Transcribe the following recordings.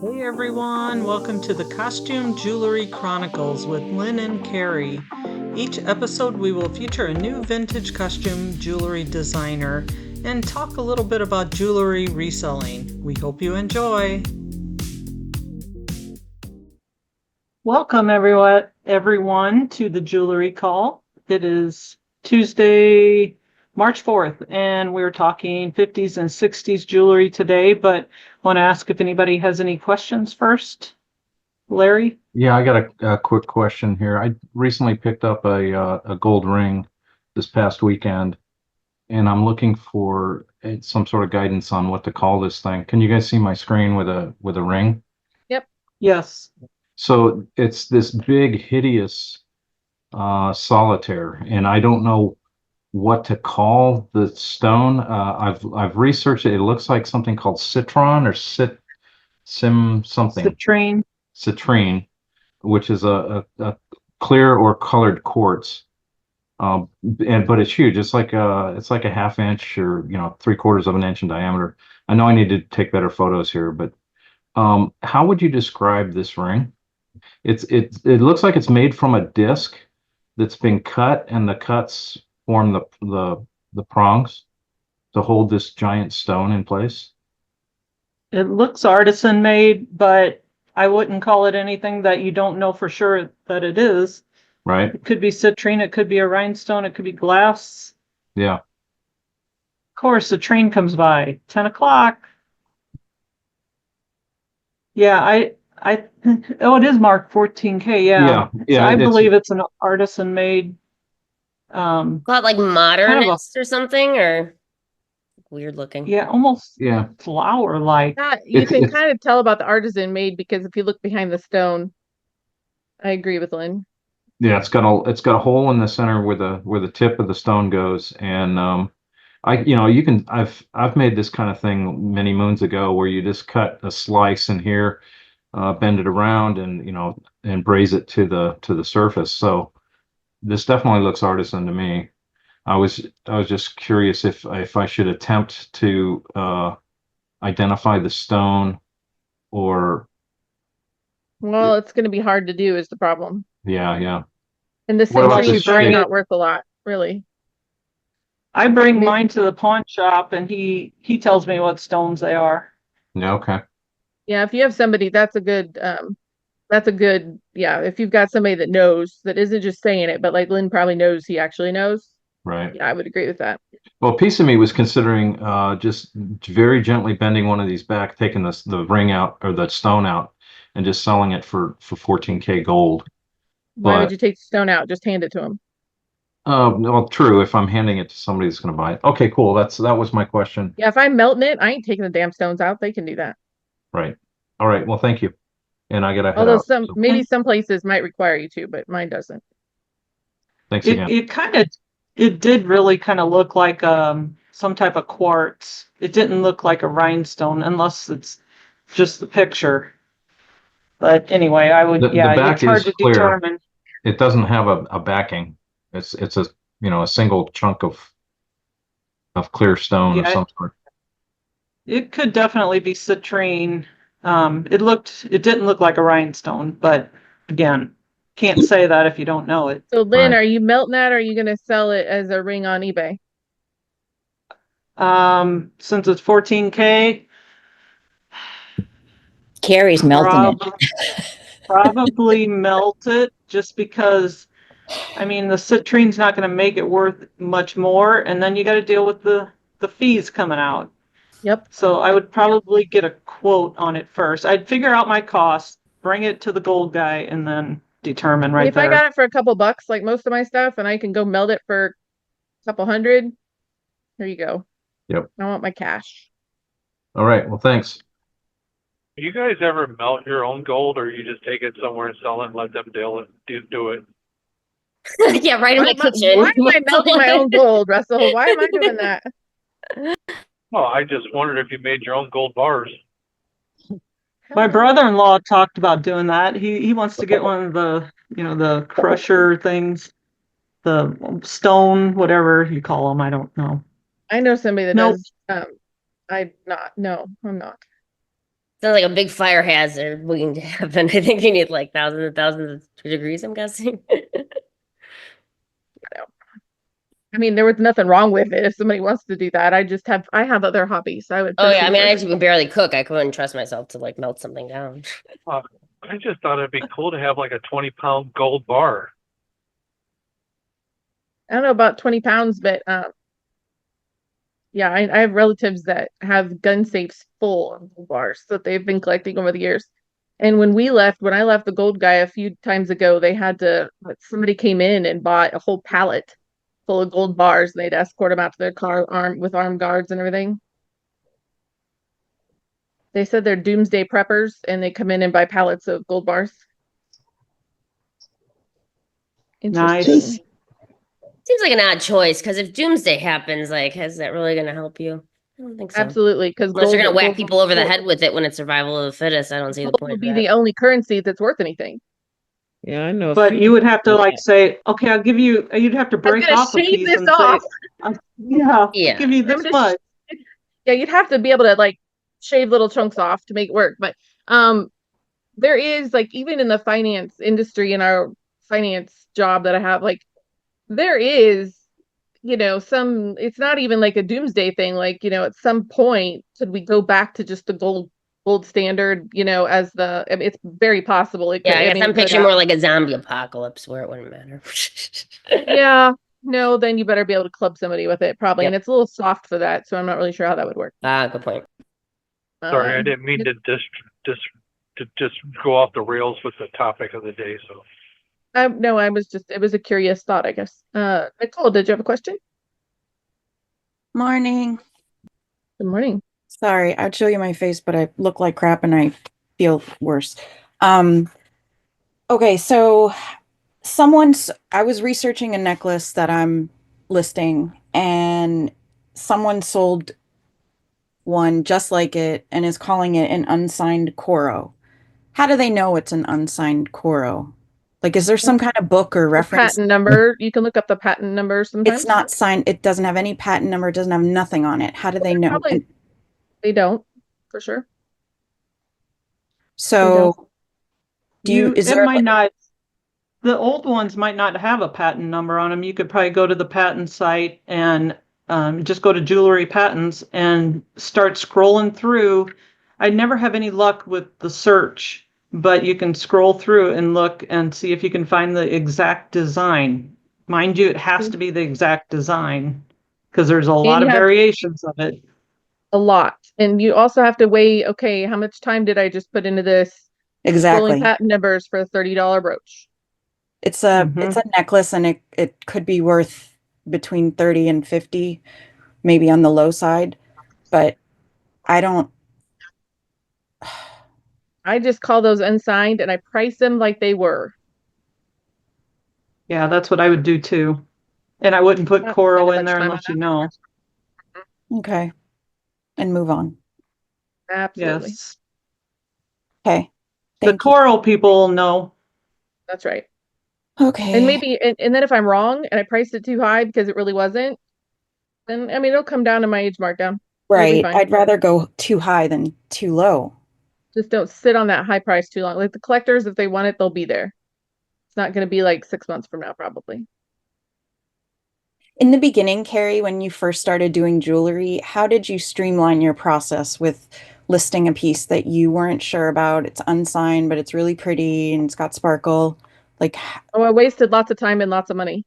Hey everyone, welcome to the Costume Jewelry Chronicles with Lynn and Carrie. Each episode we will feature a new vintage costume jewelry designer and talk a little bit about jewelry reselling. We hope you enjoy. Welcome everyone to the Jewelry Call. It is Tuesday, March 4th, and we're talking 50s and 60s jewelry today, but want to ask if anybody has any questions first. Larry? Yeah, I got a quick question here. I recently picked up a gold ring this past weekend, and I'm looking for some sort of guidance on what to call this thing. Can you guys see my screen with a ring? Yep. Yes. So it's this big, hideous solitaire, and I don't know what to call the stone. I've researched it. It looks like something called citron or sim something Citrine. citrine, which is a clear or colored quartz. But it's huge. It's like a half inch or 3/4 of an inch in diameter. I know I need to take better photos here, but how would you describe this ring? It looks like it's made from a disc that's been cut, and the cuts form the prongs to hold this giant stone in place, It looks artisan made, but I wouldn't call it anything that you don't know for sure that it is. right? It could be citrine, it could be a rhinestone, it could be glass. Yeah. Of course, the train comes by. 10 o'clock. Yeah, oh, it is marked 14K. Yeah. So Yeah. I It's believe it's an artisan made, Got like kind of a, modernist or something, or weird looking. yeah, almost yeah. flower-like. You can It's kind of tell about the artisan made because if you look behind the stone, I agree with Lynn. Yeah, it's got a hole in the center where the tip of the stone goes, and you can I've made this kind of thing many moons ago where you just cut a slice in here, bend it around, and and braze it to the surface. So this definitely looks artisan to me. I was just curious if I should attempt to identify the stone or Well, it's going to be hard to do is the problem. yeah. And the What about citrine this is really shape? not worth a lot, really. I bring Maybe- mine to the pawn shop and he tells me what stones they are. Yeah, okay. Yeah, if you have somebody, yeah, if you've got somebody that knows, that isn't just saying it, but like Lynn probably knows he actually knows. Right. Yeah, I would agree with that. Well, a piece of me was considering just very gently bending one of these back, taking the ring out or the stone out, and just selling it for 14K gold. Why would But you take the stone out? Just hand it to him. well, true. If I'm handing it to somebody that's going to buy it, okay, cool. That was my question. Yeah, if I'm melting it, I ain't taking the damn stones out. They can do that. Right. All right. Well, thank you. And I gotta head Although out. So maybe some places might require you to, but mine doesn't. thanks It again. it kind of it did really kind of look like some type of quartz. It didn't look like a rhinestone unless it's just the picture. But anyway, The back it's hard is to clear. determine. It doesn't have a backing. It's a single chunk of clear stone of Yeah, some sort. it could definitely be citrine. It didn't look like a rhinestone, but again, can't say that if you don't know it. So Lynn, Right. are you melting that or are you going to sell it as a ring on eBay? Since it's 14K, Carrie's melting it. probably melt it just because, I mean, the citrine's not going to make it worth much more, and then you got to deal with the fees coming out. Yep. So I would probably get a quote on it first. I'd figure out my costs, bring it to the gold guy, and then determine right If I there. got it for a couple bucks, like most of my stuff, and I can go melt it for a couple hundred, there you go. Yep. I want my cash. All right. Well, thanks. Do you guys ever melt your own gold, or you just take it somewhere and sell it and let them do it? Yeah, right in my kitchen. Why am I melting my own gold, Russell? Why am I doing that? Well, I just wondered if you made your own gold bars. My brother-in-law talked about doing that. He wants to get one of the crusher things, the stone, whatever you call them. I don't know. I know somebody that Nope. does. I'm not. No, I'm not. Sounds like a big fire hazard waiting to happen. I think you need like thousands and thousands of degrees, I'm guessing. I mean, there was nothing wrong with it if somebody wants to do that. I have other hobbies. I would Oh yeah, I mean, I pursue actually can barely cook. I couldn't trust myself to like melt something down. I just thought it'd be cool to have like a 20-pound gold bar. I don't know about 20 pounds, but yeah, I have relatives that have gun safes full of gold bars that they've been collecting over the years. And when I left the gold guy a few times ago, somebody came in and bought a whole pallet full of gold bars. And they'd escort them out to their car with armed guards and everything. They said they're doomsday preppers and they come in and buy pallets of gold bars. Nice. Interesting. Seems like an odd choice because if doomsday happens, like, is that really going to help you? I don't think so. Absolutely, because Unless you're going to whack people over the head with it when it's survival of the fittest, I don't see the gold point will of be that. the only currency that's worth anything. Yeah, I know. But you would have to like say, okay, I'll give you, you'd have to break gonna off a shave piece this and off. say, yeah, Yeah. I'll give you this much. Yeah, you'd have to be able to like shave little chunks off to make it work. But there is like even in the finance industry in our finance job that I have, like there is, it's not even like a doomsday thing. Like, at some point, should we go back to just the gold standard, it's very possible. It could, Yeah, I guess I'm it could picturing more like a zombie apocalypse where it wouldn't matter. Yeah, no, then you better be able to club somebody with it probably. Yep. And it's a little soft for that, so I'm not really sure how that would work. Good point. Sorry, I didn't mean to just go off the rails with the topic of the day. So No, it was a curious thought, I guess. Nicole, did you have a question? Morning. Good morning. Sorry, I'd show you my face, but I look like crap and I feel worse. Okay, so I was researching a necklace that I'm listing, and someone sold one just like it and is calling it an unsigned Coro. How do they know it's an unsigned Coro? Like, is there some kind of book or reference? Patent number. You can look up the patent number sometimes. It's not signed. It doesn't have any patent number. It doesn't have nothing on it. How do they know? Probably they don't, for sure. So It might not, the old ones might not have a patent number on them. You could probably go to the patent site and just go to jewelry patents and start scrolling through. I never have any luck with the search, but you can scroll through and look and see if you can find the exact design. Mind you, it has to be the exact design because there's a lot of variations of it. A lot. And you also have to weigh, okay, how much time did I just put into this? Exactly. Scrolling patent numbers for a $30 brooch. It's a necklace, and it could be worth between 30 and 50, maybe on the low side, but I just call those unsigned and I price them like they were. Yeah, that's what I would do too. And I wouldn't put Coro in there unless you know. Okay. And move on. Absolutely. Yes. Okay. The Coro people know. That's right. Okay. And maybe, and then if I'm wrong and I priced it too high because it really wasn't, then I mean, it'll come down to my age markdown. Right. I'd rather go too high than too low. Just don't sit on that high price too long. Like the collectors, if they want it, they'll be there. It's not going to be like 6 months from now, probably. In the beginning, Carrie, when you first started doing jewelry, how did you streamline your process with listing a piece that you weren't sure about? It's unsigned, but it's really pretty and it's got sparkle. Like, I wasted lots of time and lots of money.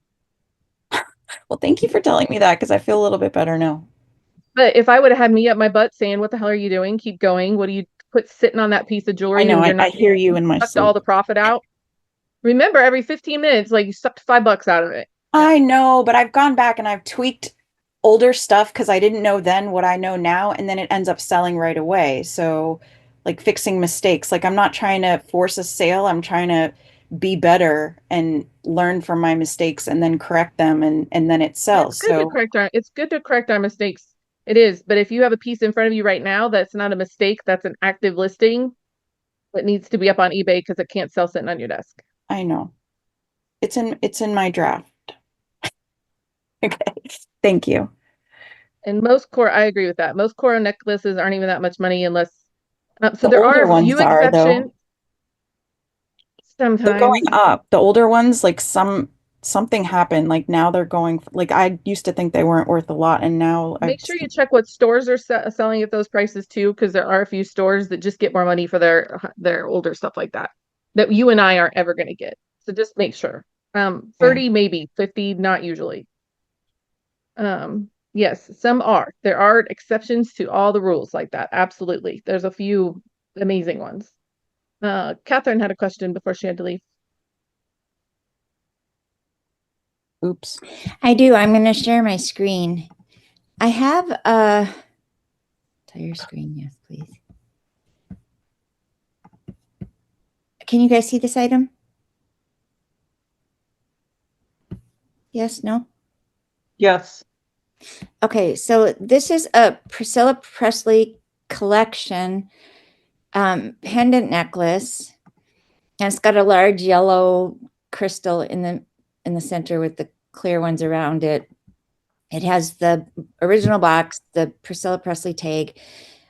Well, thank you for telling me that because I feel a little bit better now. But if I would have had me up my butt saying, "What the hell are you doing? Keep going. What do you put sitting on that piece of jewelry?" I know. I hear you in my sleep. All the profit out. Remember, every 15 minutes, like you sucked $5 out of it. I know, but I've gone back and I've tweaked older stuff because I didn't know then what I know now, and then it ends up selling right away. So, like fixing mistakes. Like I'm not trying to force a sale. I'm trying to be better and learn from my mistakes and then correct them, and then it sells. It's good to correct our mistakes. It is, but if you have a piece in front of you right now that's not a mistake, that's an active listing, it needs to be up on eBay because it can't sell sitting on your desk. I know. It's in my draft. Okay. Thank you. And I agree with that. Most Coro necklaces aren't even that much money unless So The there are older a ones few are, though. exceptions. They're Sometimes going up. The older ones, like something happened. Like now they're going, like I used to think they weren't worth a lot, and now make sure you check what stores are selling at those prices too, because there are a few stores that just get more money for their older stuff like that that you and I aren't ever going to get. So just make sure. 30 maybe, 50 not usually. Yes, some are. There are exceptions to all the rules like that. Absolutely. There's a few amazing ones. Catherine had a question before she had to leave. Oops. I do. I'm going to share my screen. I have a entire screen. Yes, please. Can you guys see this item? Yes, no? Yes. Okay, so this is a Priscilla Presley collection pendant necklace. And it's got a large yellow crystal in the center with the clear ones around it. It has the original box, the Priscilla Presley tag.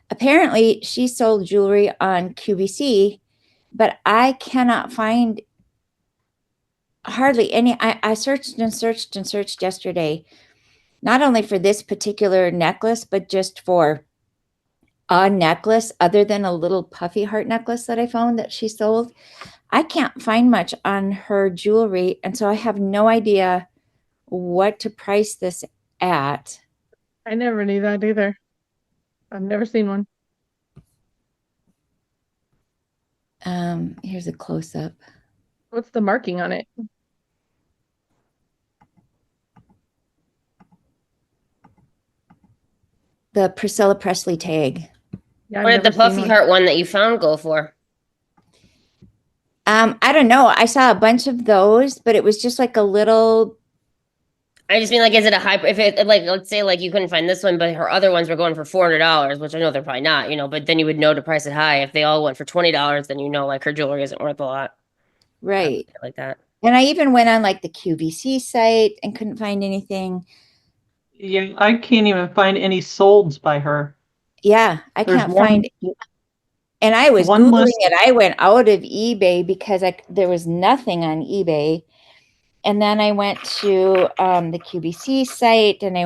Apparently, she sold jewelry on QVC, but I cannot find hardly any. I searched and searched and searched yesterday, not only for this particular necklace, but just for a necklace other than a little puffy heart necklace that I found that she sold. I can't find much on her jewelry, and so I have no idea what to price this at. I never knew that either. I've never seen one. Here's a close-up. What's the marking on it? The Priscilla Presley tag. Yeah, I've What did the never seen puffy one. heart one that you found go for? I don't know. I saw a bunch of those, but it was just like a little. I just mean like, is it a high? If it like, let's say like you couldn't find this one, but her other ones were going for $400, which I know they're probably not, But then you would know to price it high. If they all went for $20, then like her jewelry isn't worth a lot. Right. Like that. And I even went on like the QVC site and couldn't find anything. Yeah, I can't even find any solds by her. Yeah, I There's can't one- find. And I was one Googling list- it. I went out of eBay because there was nothing on eBay. And then I went to the QVC site, and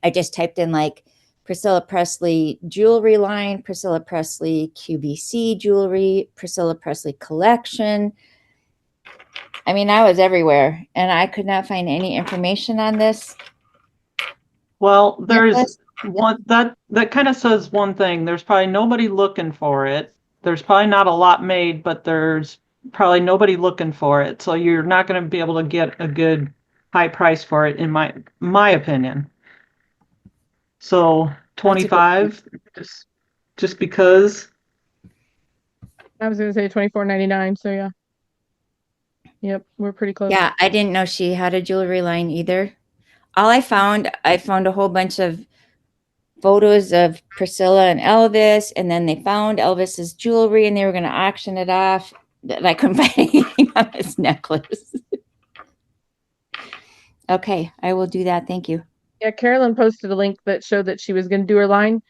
I just typed in like Priscilla Presley jewelry line, Priscilla Presley QVC jewelry, Priscilla Presley collection. I mean, I was everywhere, and I could not find any information on this. Well, there's necklace. one that kind of says one thing. There's probably nobody looking for it. There's probably not a lot made, but there's probably nobody looking for it. So you're not going to be able to get a good high price for it, in my opinion. So 25, just because. I was gonna say $24.99. So yeah. Yep, we're pretty close. Yeah, I didn't know she had a jewelry line either. All I found a whole bunch of photos of Priscilla and Elvis, and then they found Elvis's jewelry and they were going to auction it off. And I couldn't find anything on this necklace. Okay, I will do that. Thank you. Yeah, Carolyn posted a link that showed that she was going to do her line,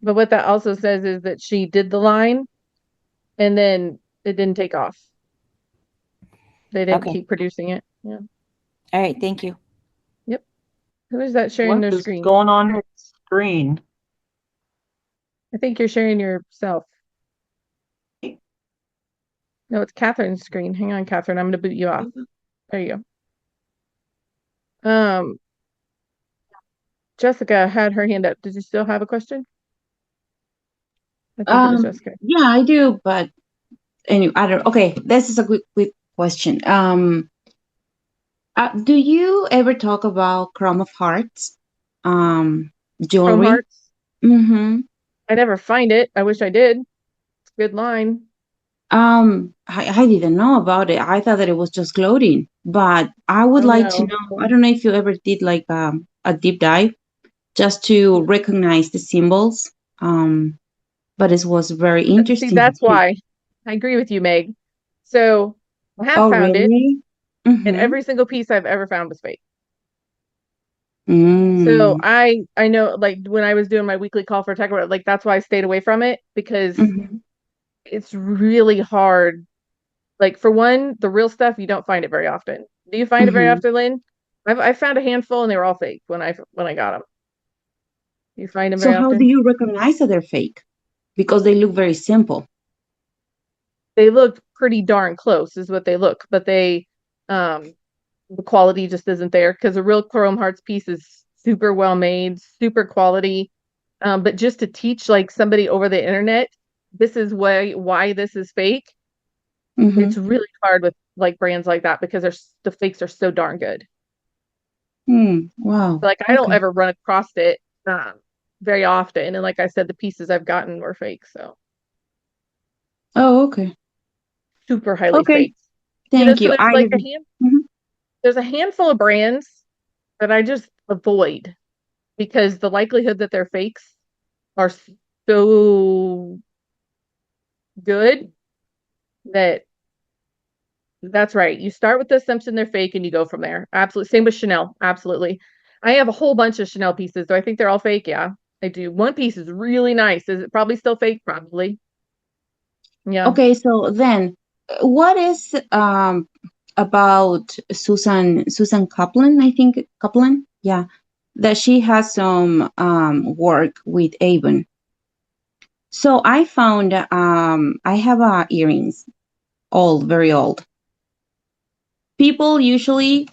but what that also says is that she did the line, and then it didn't take off. They didn't Okay. keep producing it. Yeah. All right, thank you. Who is that sharing What their is screen? going on your screen? I think you're sharing yourself. No, it's Catherine's screen. Hang on, Catherine. I'm going to boot you off. There you go. Jessica had her hand up. Did you still have a question? I think it was Jessica. Yeah, I do, but anyway, I don't. Okay, this is a quick question. Do you ever talk about Chrome of Hearts, Chrome jewelry? Hearts. Mm-hmm. I never find it. I wish I did. It's a good line. I didn't know about it. I thought that it was just clothing, but I would Oh, like to no. know. I don't know if you ever did like a deep dive just to recognize the symbols. But it was very interesting. See, that's why. I agree with you, Meg. So I have Oh, found it, really? and Mhm. every single piece I've ever found was fake. So Mm. I know, like when I was doing my weekly call for tech, like that's why I stayed away from it, because Mhm. it's really hard. Like for one, the real stuff you don't find it very often. Do you find it very Mhm. often, Lynn? I found a handful and they were all fake when I got them. You find them So very how do often? you recognize that they're fake? Because they look very simple. They look pretty darn close, is what they look, but um, the quality just isn't there, because a real Chrome Hearts piece is super well made, super quality. But just to teach like somebody over the internet, this is why this is fake. It's Mm-hmm. really hard with like brands like that, because the fakes are so darn good. Wow. Like I don't Okay. ever run across it very often, and like I said, the pieces I've gotten were fake, so Oh, okay. super highly Okay. faked. Thank So you. there's I like there's a handful of brands that I just avoid, because the likelihood that they're fakes are so good that that's right. You start with the assumption they're fake and you go from there. Absolutely. Same with Chanel. Absolutely. I have a whole bunch of Chanel pieces. Do I think they're all fake? Yeah, I do. One piece is really nice. Is it probably still fake? Probably. Yeah. Okay, so then what is about Susan Kaplan, I think Kaplan? Yeah. That she has some work with Avon. So I found I have earrings, old, very old. People usually,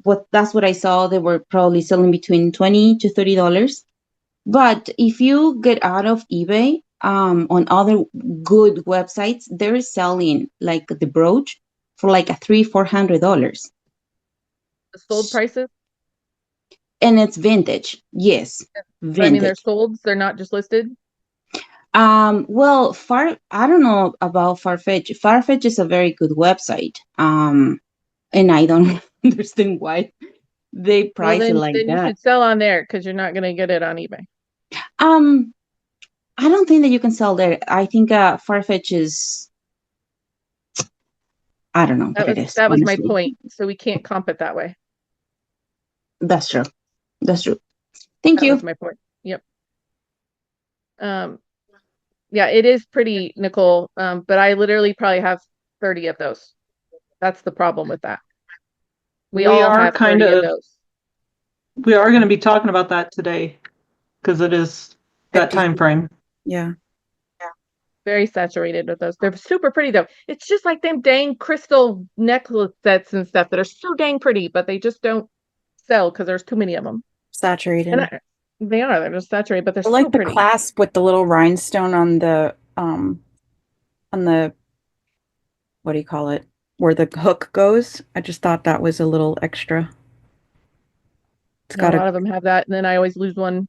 what that's what I saw, they were probably selling between $20 to $30. But if you get out of eBay, on other good websites, they're selling like the brooch for like a $300-400, The sold prices. and it's vintage. Yes, But I mean, they're vintage. sold. They're not just listed. Well, I don't know about Farfetch. Farfetch is a very good website. And I don't understand why they Well, price it like then you that. should sell on there, because you're not going to get it on eBay. Um, I don't think that you can sell there. I think Farfetch is, I don't know what it is, That was my honestly. point. So we can't comp it that way. That's true. That's true. Thank That was you. my point. Yep. Um, yeah, it is pretty, Nicole. But I literally probably have 30 of those. That's the problem with that. We We all are have kind 30 of of, those. we are going to be talking about that today because it is that 50. time frame. Yeah. Very saturated with those. They're super pretty though. It's just like them dang crystal necklace sets and stuff that are so dang pretty, but they just don't sell because there's too many of them. And Saturated. they're just saturated, but they're I so like the pretty. clasp with the little rhinestone on the what do you call it? Where the hook goes. I just thought that was a little extra. It's Yeah, a got a lot of them have that, and then I always lose one.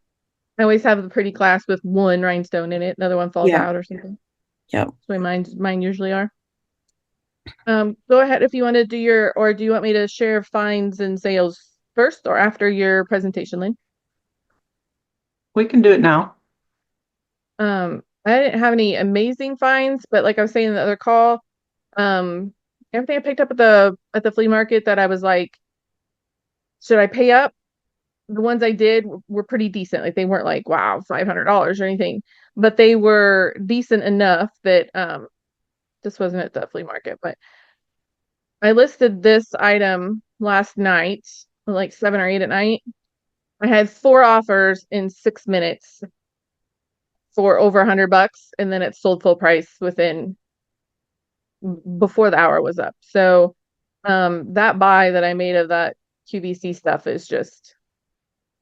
I always have the pretty class with one rhinestone in it. Another one falls yeah, out or something. yeah. That's the way mine usually are. Go ahead if you want to do or do you want me to share finds and sales first or after your presentation, Lynn? We can do it now. I didn't have any amazing finds, but like I was saying in the other call, everything I picked up at the flea market that I was like, should I pay up? The ones I did were pretty decent. Like they weren't like, wow, $500 or anything, but they were decent enough that this wasn't at the flea market, but I listed this item last night, like 7 or 8 at night. I had 4 offers in 6 minutes for over $100, and then it sold full price before the hour was up. So that buy that I made of that QVC stuff is just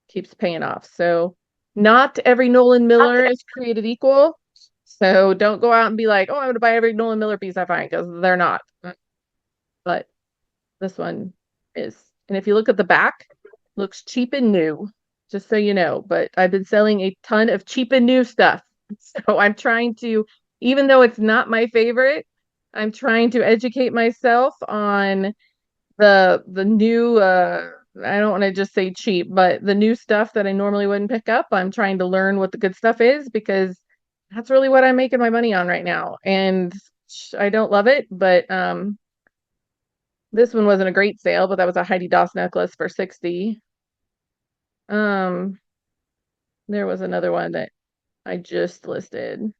keeps paying off. So not every Nolan Miller is created equal. So don't go out and be like, oh, I'm gonna buy every Nolan Miller piece I find, because they're not. But this one is. And if you look at the back, looks cheap and new, just so you know. But I've been selling a ton of cheap and new stuff. So I'm trying to, even though it's not my favorite, I'm trying to educate myself on the new I don't want to just say cheap, but the new stuff that I normally wouldn't pick up. I'm trying to learn what the good stuff is, because that's really what I'm making my money on right now. And I don't love it, but this one wasn't a great sale, but that was a Heidi Doss necklace for 60. There was another one that I just listed.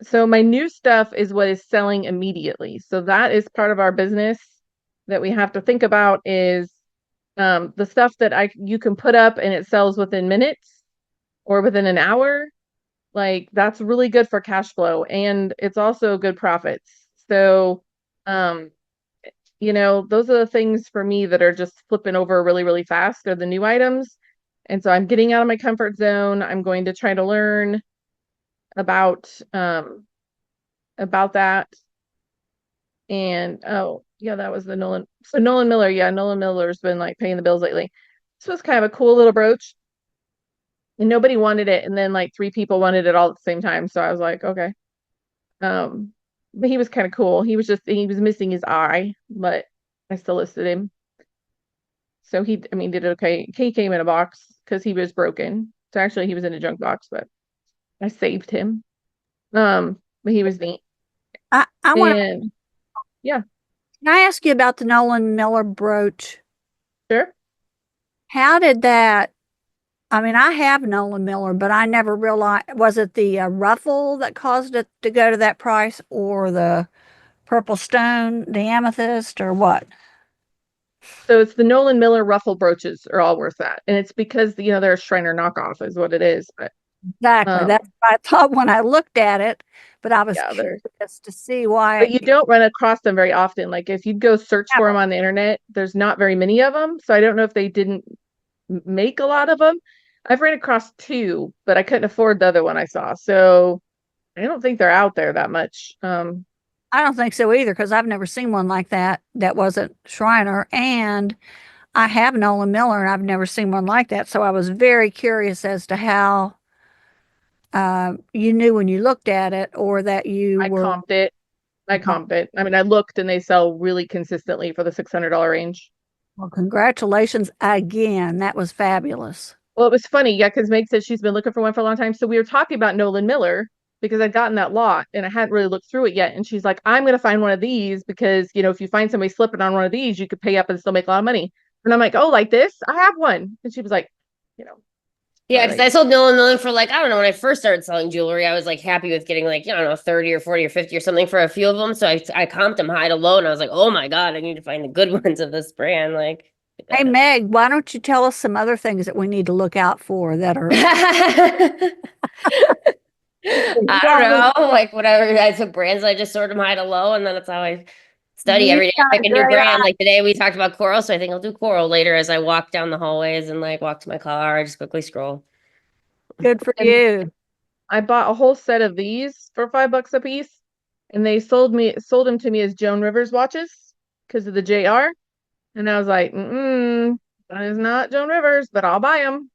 So my new stuff is what is selling immediately. So that is part of our business that we have to think about is the stuff that you can put up and it sells within minutes or within an hour. Like that's really good for cash flow and it's also good profits. So those are the things for me that are just flipping over really, really fast are the new items. And so I'm getting out of my comfort zone. I'm going to try to learn about that. And oh yeah, that was the Nolan. So Nolan Miller, yeah, Nolan Miller's been like paying the bills lately. This was kind of a cool little brooch. And nobody wanted it, and then like 3 people wanted it all at the same time. So I was like, okay. But he was kind of cool. He was missing his eye, but I still listed him. So did it okay. He came in a box because he was broken. So actually he was in a junk box, but I saved him. But he was neat. I want to. And yeah, Can I ask you about the Nolan Miller brooch? sure. How did that? I mean, I have Nolan Miller, but I never realized, was it the ruffle that caused it to go to that price, or the purple stone, the amethyst, or what? So it's the Nolan Miller ruffle brooches are all worth that. And it's because, they're a Shriner knockoff is what it is. But Exactly. That's what I thought when I looked at it, but I was yeah, curious to see why. but you don't run across them very often. Like if you go search for them on the internet, there's not very many of them. So I don't know if they didn't make a lot of them. I've ran across 2, but I couldn't afford the other one I saw. So I don't think they're out there that much. I don't think so either, because I've never seen one like that wasn't Shriner. And I have Nolan Miller and I've never seen one like that. So I was very curious as to how you knew when you looked at it, or that I comped it. I mean, I looked and they sell really consistently for the $600 range. Well, congratulations again. That was fabulous. Well, it was funny, yeah, because Meg said she's been looking for one for a long time. So we were talking about Nolan Miller because I'd gotten that lot and I hadn't really looked through it yet. And she's like, I'm going to find one of these because, if you find somebody slipping on one of these, you could pay up and still make a lot of money. And I'm like, oh, like this? I have one. And she was like, Yeah, because I sold Nolan Miller for like, I don't know, when I first started selling jewelry, I was like happy with getting like, I don't know, 30 or 40 or 50 or something for a few of them. So I comped them high to low and I was like, oh my God, I need to find the good ones of this brand. Like, hey, Meg, why don't you tell us some other things that we need to look out for that are I don't know, like whatever. I took brands, I just sort them high to low, and then that's how I study every day. I pick a new brand. Like today we talked about coral, so I think I'll do coral later as I walk down the hallways and like walk to my car. I just quickly scroll. good for you. I bought a whole set of these for $5 a piece, and they sold them to me as Joan Rivers watches because of the JR. And I was like, that is not Joan Rivers, but I'll buy them.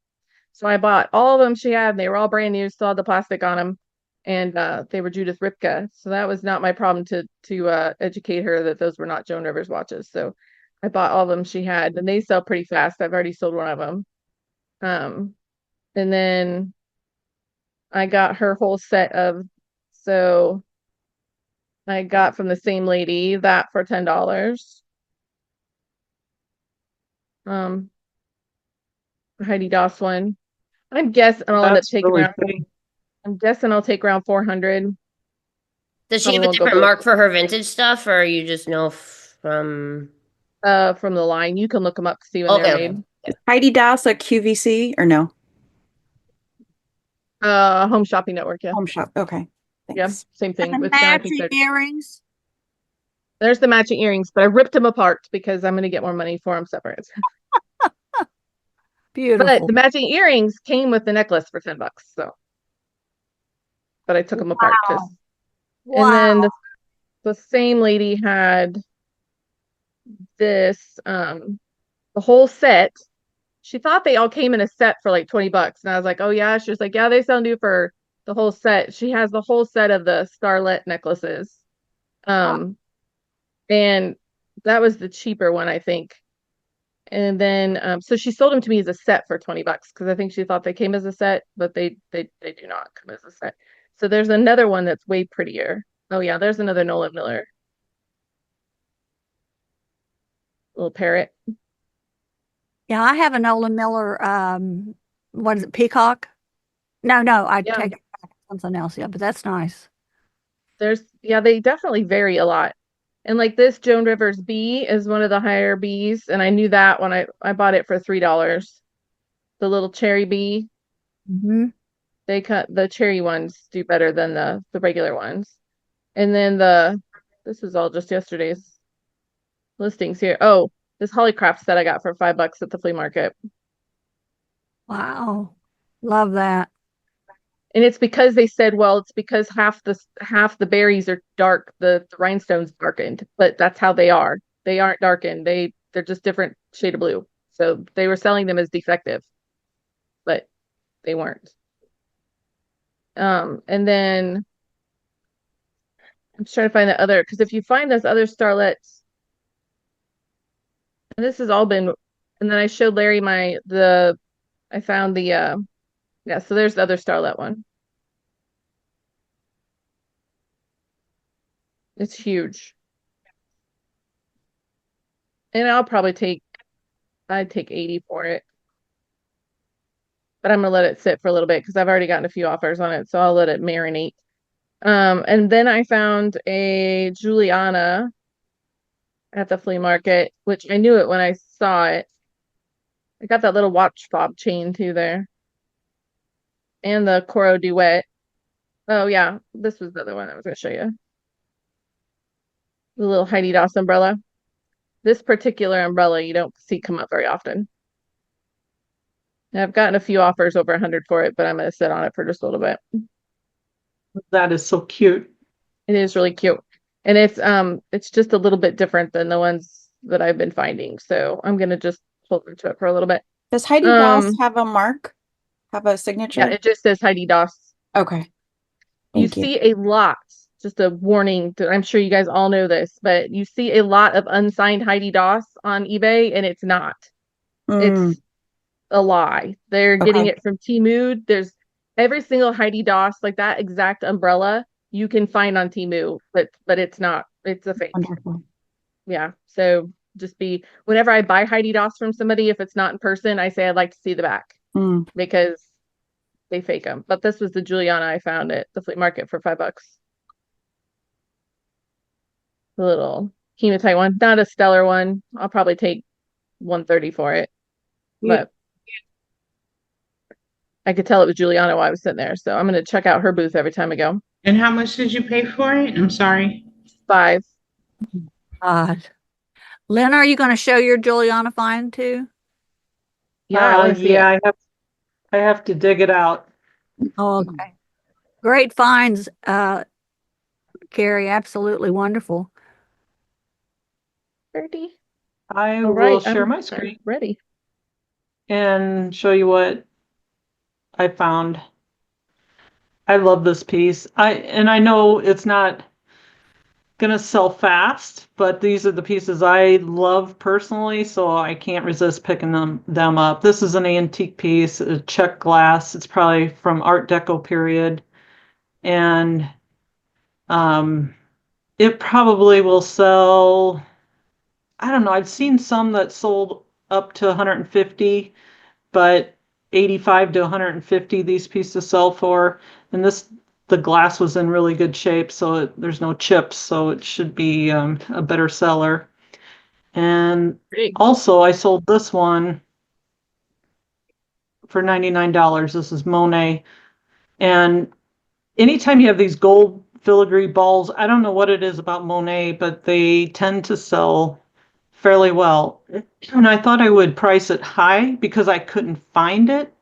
So I bought all of them she had. And they were all brand new, still had the plastic on them, and they were Judith Ripka. So that was not my problem to educate her that those were not Joan Rivers watches. So I bought all of them she had, and they sell pretty fast. I've already sold one of them. And then I got her whole set of, so I got from the same lady that for $10. Heidi Doss one. I'm guessing I'll end up taking really around. I'm guessing I'll take around 400. Does she have a different mark for her vintage stuff, or you just know from the line? You can look them up to see when they're made. Heidi Doss at QVC or no? Home Shopping Network, yeah. Home Shop. Okay. Thanks. Yeah, same thing. And the matching earrings. There's the matching earrings, but I ripped them apart because I'm going to get more money for them separate. Beautiful. But the matching earrings came with the necklace for $10. So, but I took them apart. And then the same lady had this, the whole set. She thought they all came in a set for like $20. And I was like, oh yeah. She was like, yeah, they sell new for the whole set. She has the whole set of the Starlet necklaces. And that was the cheaper one, I think. And then, so she sold them to me as a set for $20 because I think she thought they came as a set, but they do not come as a set. So there's another one that's way prettier. Oh yeah, there's another Nolan Miller. Little parrot. Yeah, I have an Olin Miller, what is it, Peacock? No, I Yeah. take it back, something else. Yeah, but that's nice. They definitely vary a lot. And like this Joan Rivers B is one of the higher Bs, and I knew that when I bought it for $3. The little cherry bee. Hmm. They cut the cherry ones do better than the regular ones. And then this is all just yesterday's listings here. Oh, this Hollycraft set I got for $5 at the flea market. Wow. Love that. And it's because they said, well, it's because half the berries are dark, the rhinestones darkened, but that's how they are. They aren't darkened. They're just different shade of blue. So they were selling them as defective, but they weren't. And then I'm just trying to find the other, because if you find those other starlets, and this has all been, and then I showed Larry I found yeah, so there's the other starlet one. It's huge. And I'd take 80 for it. But I'm gonna let it sit for a little bit because I've already gotten a few offers on it, so I'll let it marinate. And then I found a Juliana at the flea market, which I knew it when I saw it. I got that little watch fob chain too there. And the Coro Duet. Oh yeah, this was the other one I was gonna show you. The little Heidi Doss umbrella. This particular umbrella you don't see come up very often. And I've gotten a few offers over 100 for it, but I'm gonna sit on it for just a little bit. That is so cute. It is really cute. And it's just a little bit different than the ones that I've been finding. So I'm gonna just hold on to it for a little bit. Does Heidi Doss have a mark? Have a signature? Yeah, it just says Heidi Doss. Okay. You Thank you. see a lot, just a warning, I'm sure you guys all know this, but you see a lot of unsigned Heidi Doss on eBay, and it's not. It's a lie. They're getting it from Temu. There's every single Heidi Doss, like that exact umbrella, you can find on Temu, but it's not. It's a fake. Wonderful. Yeah. So just whenever I buy Heidi Doss from somebody, if it's not in person, I say I'd like to see the back because they fake them. But this was the Juliana I found at the flea market for $5. The little hematite one, not a stellar one. I'll probably take 130 for it. But I could tell it was Juliana while I was sitting there. So I'm gonna check out her booth every time I go. And how much did you pay for it? I'm sorry. 5. Lynn, are you going to show your Juliana find too? Yeah, I want to see it. I have to dig it out. Oh, okay. Great finds, Carrie. Absolutely wonderful. 30. I will share my screen. Ready. And show you what I found. I love this piece. I know it's not gonna sell fast, but these are the pieces I love personally, so I can't resist picking them up. This is an antique piece, a Czech glass. It's probably from Art Deco period, and it probably will sell. I don't know. I've seen some that sold up to 150, but 85 to 150 these pieces sell for, and the glass was in really good shape, so there's no chips, so it should be a better seller. And also I sold this one for $99. This is Monet. And anytime you have these gold filigree balls, I don't know what it is about Monet, but they tend to sell fairly well. And I thought I would price it high because I couldn't find it.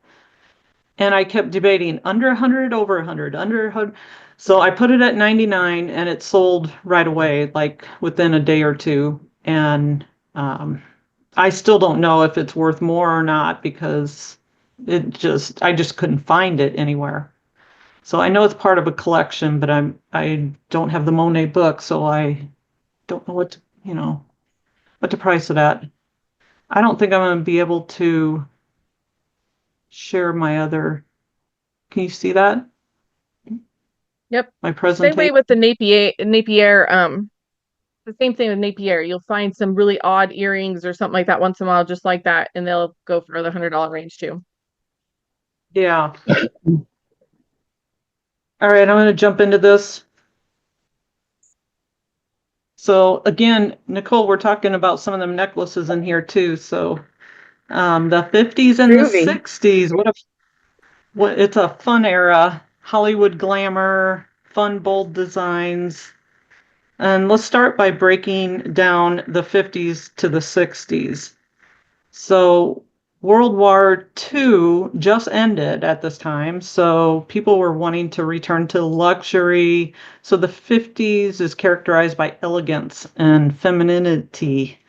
And I kept debating under 100, over 100, under 100. So I put it at 99 and it sold right away, like within a day or two. And I still don't know if it's worth more or not because I just couldn't find it anywhere. So I know it's part of a collection, but I don't have the Monet book, so I don't know what to price it at. I don't think I'm going to be able to share my other. Can you see that? Yep. My presentation. Same way with the Napier the same thing with Napier. You'll find some really odd earrings or something like that once in a while, just like that, and they'll go for the $100 range too. Yeah. All right, I'm going to jump into this. So again, Nicole, we're talking about some of them necklaces in here too. So the 50s and Groovy. the 60s, what it's a fun era, Hollywood glamour, fun, bold designs. And let's start by breaking down the 50s to the 60s. So World War II just ended at this time, so people were wanting to return to luxury. So the 50s is characterized by elegance and femininity,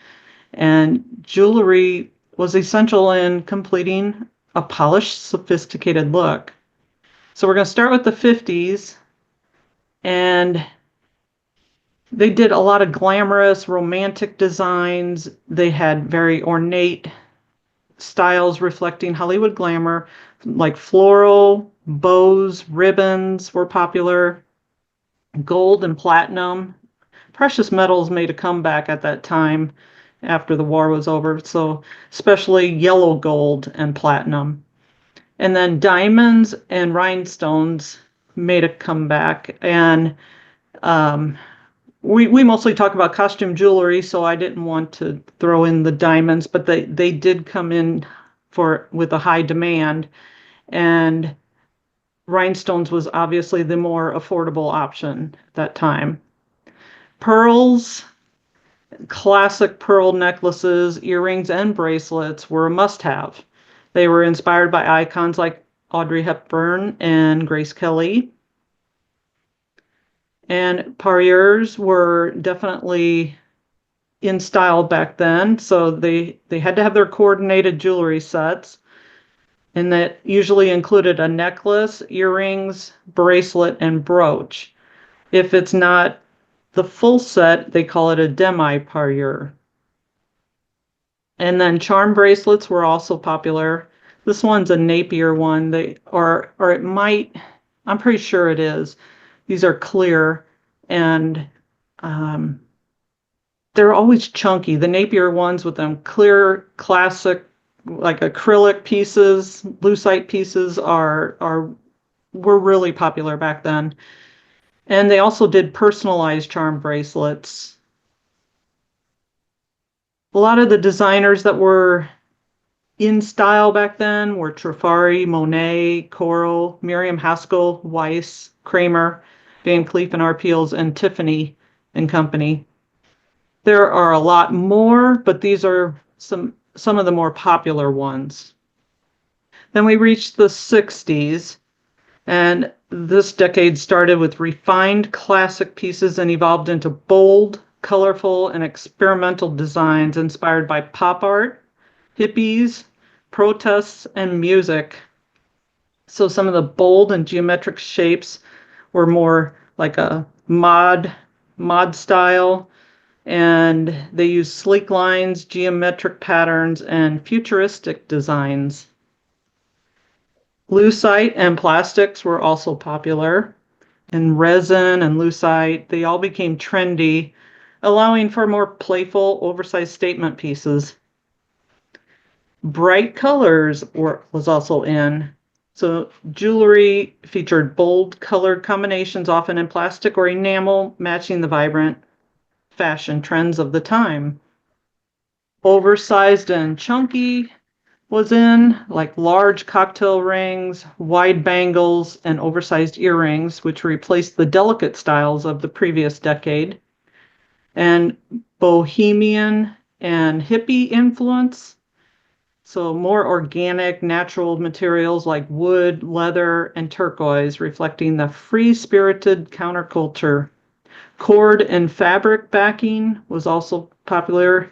and jewelry was essential in completing a polished, sophisticated look. So we're going to start with the 50s, and they did a lot of glamorous, romantic designs. They had very ornate styles reflecting Hollywood glamour, like floral, bows, ribbons were popular, gold and platinum. Precious metals made a comeback at that time after the war was over, so especially yellow gold and platinum. And then diamonds and rhinestones made a comeback. And we mostly talk about costume jewelry, so I didn't want to throw in the diamonds, but they did come in with a high demand, and rhinestones was obviously the more affordable option at that time. Pearls, classic pearl necklaces, earrings, and bracelets were a must-have. They were inspired by icons like Audrey Hepburn and Grace Kelly. And parures were definitely in style back then, so they had to have their coordinated jewelry sets, and that usually included a necklace, earrings, bracelet, and brooch. If it's not the full set, they call it a demi-parure. And then charm bracelets were also popular. This one's a Napier one. Or it might, I'm pretty sure it is. These are clear, and they're always chunky. The Napier ones with them clear, classic, like acrylic pieces, lucite pieces were really popular back then. And they also did personalized charm bracelets. A lot of the designers that were in style back then were Trifari, Monet, Coral, Miriam Haskell, Weiss, Kramer, Van Cleef and Arpels, and Tiffany and Company. There are a lot more, but these are some of the more popular ones. Then we reached the 60s, and this decade started with refined classic pieces and evolved into bold, colorful, and experimental designs inspired by pop art, hippies, protests, and music. So some of the bold and geometric shapes were more like a mod style, and they used sleek lines, geometric patterns, and futuristic designs. Lucite and plastics were also popular, and resin and lucite, they all became trendy, allowing for more playful, oversized statement pieces. Bright colors was also in. So jewelry featured bold colored combinations, often in plastic or enamel, matching the vibrant fashion trends of the time. Oversized and chunky was in, like large cocktail rings, wide bangles, and oversized earrings, which replaced the delicate styles of the previous decade. And bohemian and hippie influence, so more organic, natural materials like wood, leather, and turquoise, reflecting the free-spirited counterculture. Cord and fabric backing was also popular,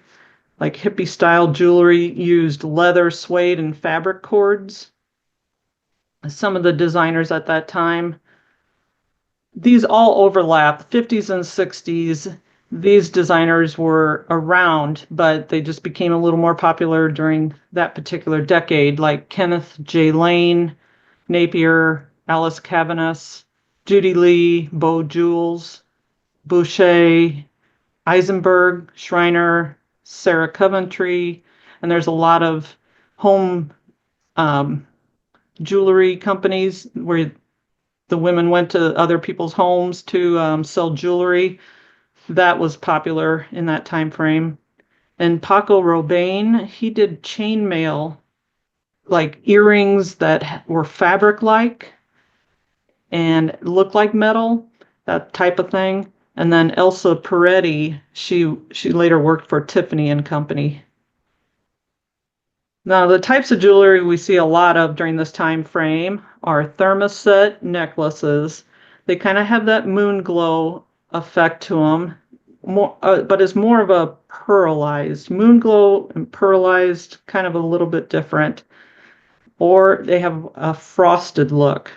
like hippie-style jewelry used leather, suede, and fabric cords. Some of the designers at that time, these all overlap, 50s and 60s. These designers were around, but they just became a little more popular during that particular decade, like Kenneth J. Lane, Napier, Alice Cavanis, Judy Lee, Beau Jules, Boucher, Eisenberg, Schreiner, Sarah Coventry, and there's a lot of home jewelry companies where the women went to other people's homes to sell jewelry. That was popular in that time frame. And Paco Rabanne, he did chainmail, like earrings that were fabric-like and looked like metal, that type of thing. And then Elsa Peretti, she later worked for Tiffany and Company. Now, the types of jewelry we see a lot of during this time frame are thermoset necklaces. They kind of have that moon glow effect to them, but it's more of a pearlized. Moon glow and pearlized, kind of a little bit different. Or they have a frosted look.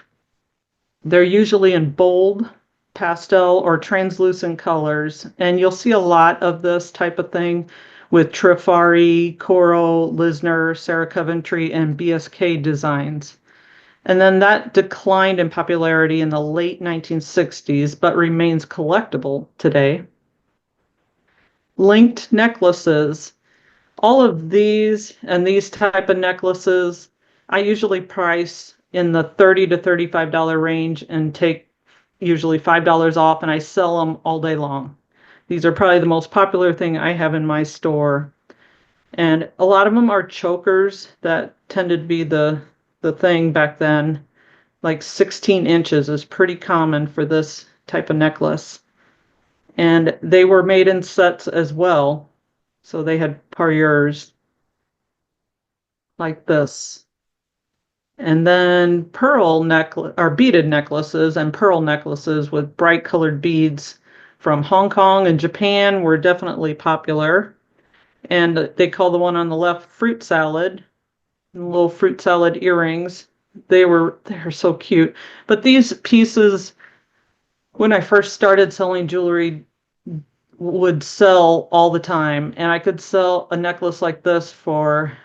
They're usually in bold, pastel, or translucent colors, and you'll see a lot of this type of thing with Trifari, Coro, Lisner, Sarah Coventry, and BSK designs. And then that declined in popularity in the late 1960s, but remains collectible today. Linked necklaces. All of these and these type of necklaces, I usually price in the $30 to $35 range and take usually $5 off, and I sell them all day long. These are probably the most popular thing I have in my store. And a lot of them are chokers. That tended to be the thing back then. Like 16 inches is pretty common for this type of necklace. And they were made in sets as well. So they had parures like this. And then pearl necklace or beaded necklaces and pearl necklaces with bright colored beads from Hong Kong and Japan were definitely popular. And they call the one on the left fruit salad, little fruit salad earrings. They're so cute. But these pieces, when I first started selling jewelry, would sell all the time. And I could sell a necklace like this for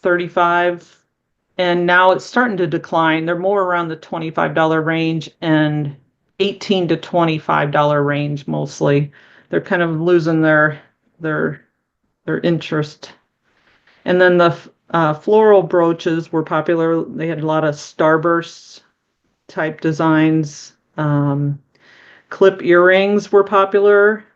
$35. And now it's starting to decline. They're more around the $25 range and $18 to $25 range mostly. They're kind of losing their interest. And then the floral brooches were popular. They had a lot of starburst type designs. Clip earrings were popular.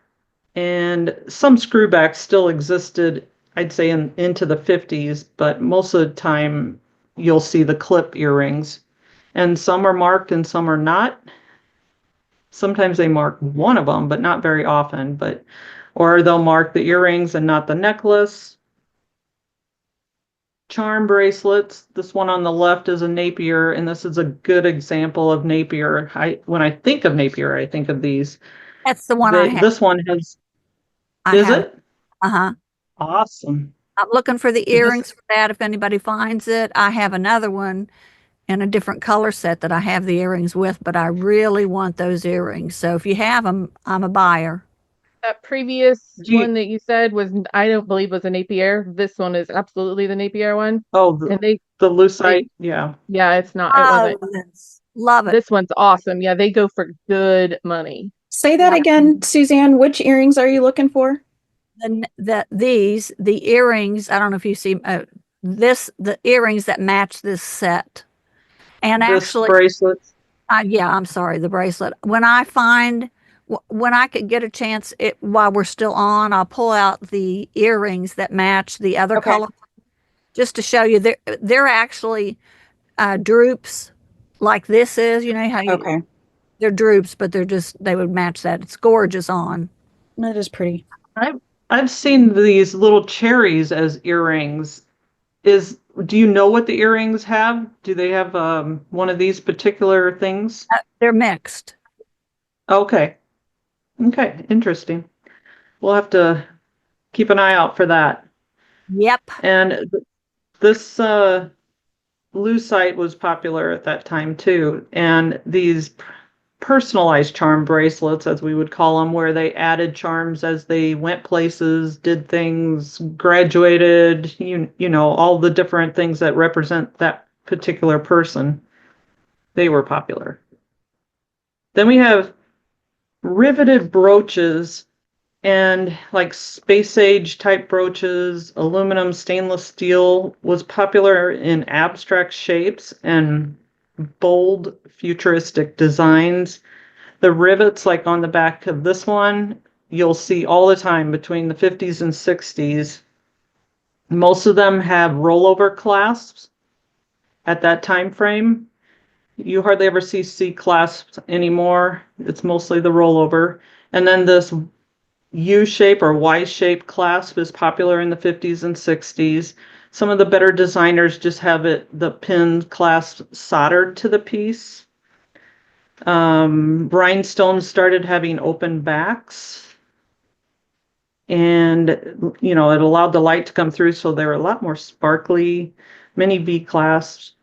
And some screwbacks still existed, I'd say, into the 50s, but most of the time you'll see the clip earrings. And some are marked and some are not. Sometimes they mark one of them, but not very often. Or they'll mark the earrings and not the necklace. Charm bracelets. This one on the left is a Napier, and this is a good example of Napier. When I think of Napier, I think of these. That's the one I have. This one has. Is it? Uh-huh. Awesome. I'm looking for the earrings for that if anybody finds it. I have another one in a different color set that I have the earrings with, but I really want those earrings. So if you have them, I'm a buyer. That previous one that you said I don't believe was a Napier. This one is absolutely the Napier one. Oh, the lucite, yeah. Yeah, it's not. It wasn't. Love it. This one's awesome. Yeah, they go for good money. Say that again, Suzanne. Which earrings are you looking for? The earrings. I don't know if you see the earrings that match this set, and this actually bracelets. Yeah, I'm sorry, the bracelet. When I could get a chance, while we're still on, I'll pull out the earrings that match the other color, just to show you they're actually droops like this is. You know how they're droops, but they would match that. It's gorgeous on. That is pretty. I've seen these little cherries as earrings. Do you know what the earrings have? Do they have one of these particular things? They're mixed. Okay, interesting. We'll have to keep an eye out for that. Yep. And this lucite was popular at that time too. And these personalized charm bracelets, as we would call them, where they added charms as they went places, did things, graduated, you know, all the different things that represent that particular person. They were popular. Then we have riveted brooches. And like space age type brooches, aluminum, stainless steel was popular in abstract shapes and bold futuristic designs. The rivets, like on the back of this one, you'll see all the time between the 50s and 60s. Most of them have rollover clasps at that time frame. You hardly ever see C clasps anymore. It's mostly the rollover. And then this U shape or Y shape clasp is popular in the 50s and 60s. Some of the better designers just have the pin clasp soldered to the piece. Rhinestones started having open backs. And, it allowed the light to come through, so they were a lot more sparkly, mini V clasps.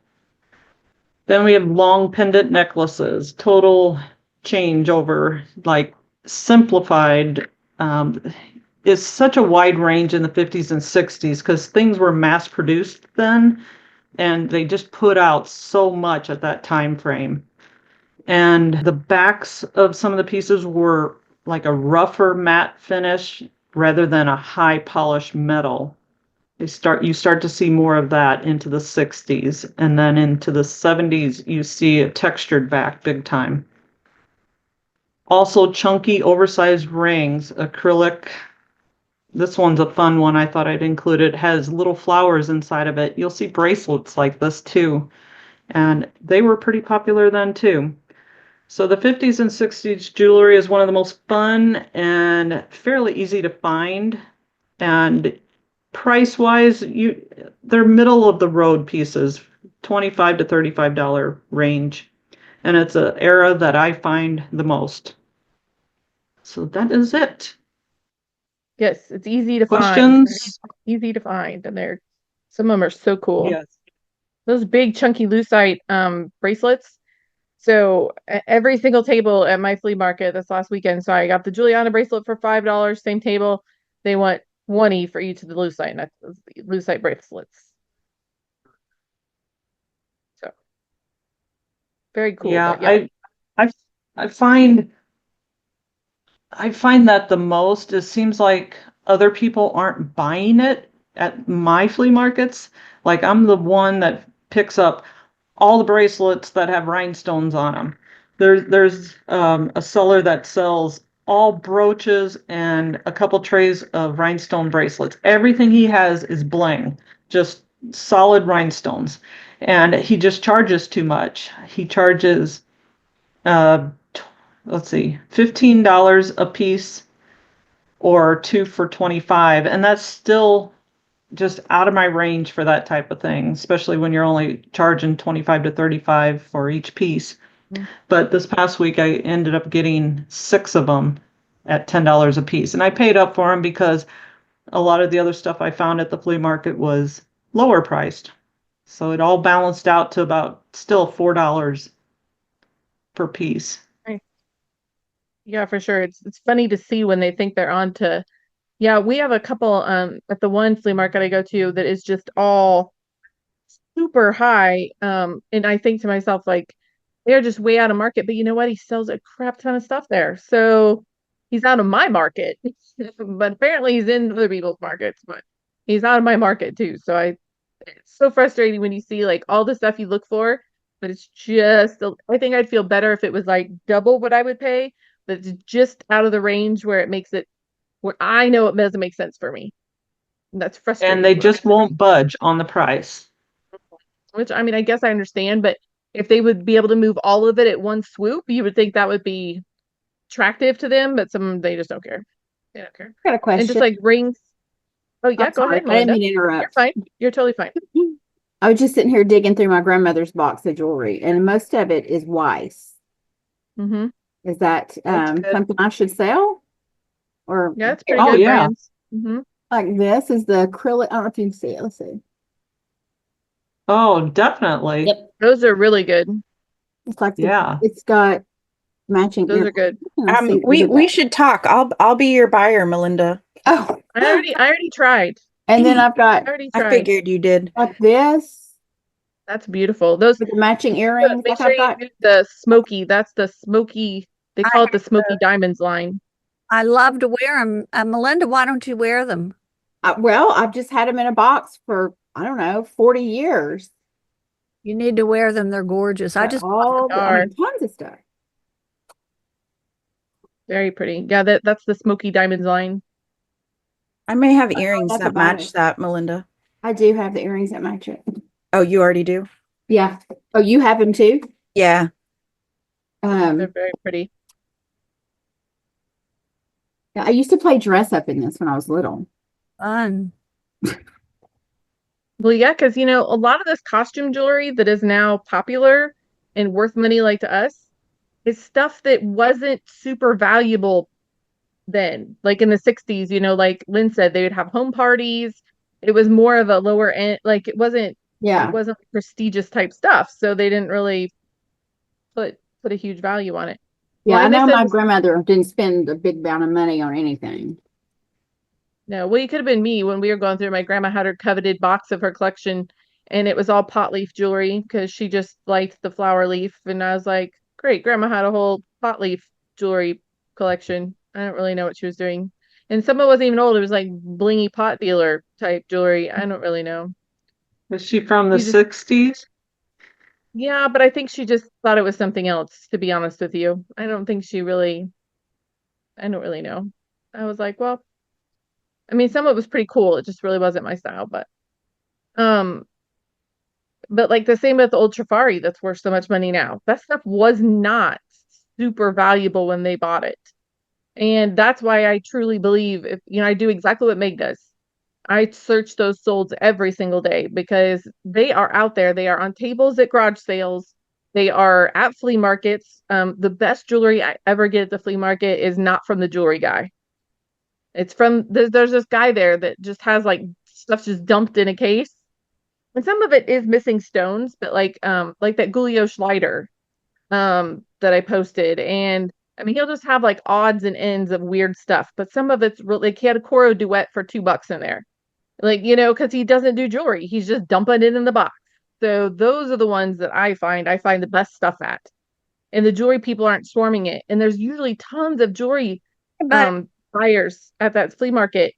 Then we have long pendant necklaces, total change over, like simplified. Is such a wide range in the 50s and 60s because things were mass produced then, and they just put out so much at that time frame. And the backs of some of the pieces were like a rougher matte finish rather than a high polished metal. You start to see more of that into the 60s, and then into the 70s you see a textured back big time. Also chunky oversized rings, acrylic. This one's a fun one. I thought I'd include it. It has little flowers inside of it. You'll see bracelets like this too, and they were pretty popular then too. So the 50s and 60s jewelry is one of the most fun and fairly easy to find. And price-wise, they're middle of the road pieces, $25 to $35 range. And it's an era that I find the most. So that is it. Yes, it's easy to Questions? find. Easy to find, and some of them are so cool. Yes. Those big chunky lucite bracelets. So every single table at my flea market this last weekend. So I got the Juliana bracelet for $5. Same table, they want 20 for each of the lucite bracelets. So very cool. Yeah, but I find that the most, it seems like other people aren't buying it at my flea markets. Like I'm the one that picks up all the bracelets that have rhinestones on them. There's a seller that sells all brooches and a couple trays of rhinestone bracelets. Everything he has is bling, just solid rhinestones. And he just charges too much. He charges, let's see, $15 a piece or two for 25. And that's still just out of my range for that type of thing, especially when you're only charging 25 to 35 for each piece. But this past week I ended up getting 6 of them at $10 a piece, and I paid up for them because a lot of the other stuff I found at the flea market was lower priced, so it all balanced out to about still $4 per piece. yeah, for sure. It's funny to see when they think they're on to. Yeah, we have a couple at the one flea market I go to that is just all super high. And I think to myself, like, they're just way out of market. But you know what? He sells a crap ton of stuff there. So he's out of my market. But apparently he's in other people's markets, but he's out of my market too. So it's so frustrating when you see like all the stuff you look for, but it's just, I think I'd feel better if it was like double what I would pay, but it's just out of the range where it makes it, where I know it doesn't make sense for me. And that's frustrating. And they just won't budge on the price. Which, I mean, I guess I understand, but if they would be able to move all of it at one swoop, you would think that would be attractive to them, but they just don't care. They don't care. I got a question. And just like rings. Oh yeah, go ahead, I didn't Melinda. mean to interrupt. You're fine. You're totally fine. I was just sitting here digging through my grandmother's box of jewelry, and most of it is Weiss. Mm-hmm. Is that something I should sell? Or yeah, it's pretty good brands. Mm-hmm. Like this is the acrylic. I don't know if you can see it. Let's see. Oh, definitely. Yep. Those are really good. It's like it's got matching. Those are good. We should talk. I'll be your buyer, Melinda. Oh, I already tried. And then I've got. I figured you did. Like this. That's beautiful. Those with the matching earrings. Make sure you do the smoky. That's the smoky. They call it the smoky diamonds line. I love to wear them. Melinda, why don't you wear them? Well, I've just had them in a box for, I don't know, 40 years. You need to wear them. They're gorgeous. I just tons of stuff. Very pretty. Yeah, that's the Smoky Diamonds line. I may have earrings that's that about match it. that, Melinda. I do have the earrings that match it. Oh, you already do? Yeah. Oh, you have them too? Yeah. They're very pretty. Yeah, I used to play dress up in this when I was little. fun. Well, yeah, because a lot of this costume jewelry that is now popular and worth money, like to us, is stuff that wasn't super valuable then. Like in the 60s, like Lynn said, they would have home parties. It was more of a lower end, like it wasn't prestigious type stuff. So they didn't really put a huge value on it. Yeah, Well, I and they know said my grandmother didn't spend a big amount of money on anything. no, well, you could have been me when we were going through. My grandma had her coveted box of her collection, and it was all pot leaf jewelry because she just liked the flower leaf. And I was like, great, grandma had a whole pot leaf jewelry collection. I don't really know what she was doing. And some of it wasn't even old. It was like blingy pot dealer type jewelry. I don't really know. Was she from the She just, 60s? yeah, but I think she just thought it was something else, to be honest with you. I don't think I don't really know. I was like, well, I mean, some of it was pretty cool. It just really wasn't my style, um, but like the same with the old Trifari that's worth so much money now. That stuff was not super valuable when they bought it. And that's why I truly believe if I do exactly what Meg does. I search those solds every single day because they are out there. They are on tables at garage sales. They are at flea markets. The best jewelry I ever get at the flea market is not from the jewelry guy. It's from there's this guy there that just has like stuff just dumped in a case. And some of it is missing stones, but like that Julio Schleider that I posted. And I mean he'll just have like odds and ends of weird stuff, but some of it's really like he had a Coro duet for $2 in there. Like, because he doesn't do jewelry. He's just dumping it in the box. So those are the ones that I find the best stuff at. And the jewelry people aren't swarming it. And there's usually tons of jewelry But buyers at that flea market.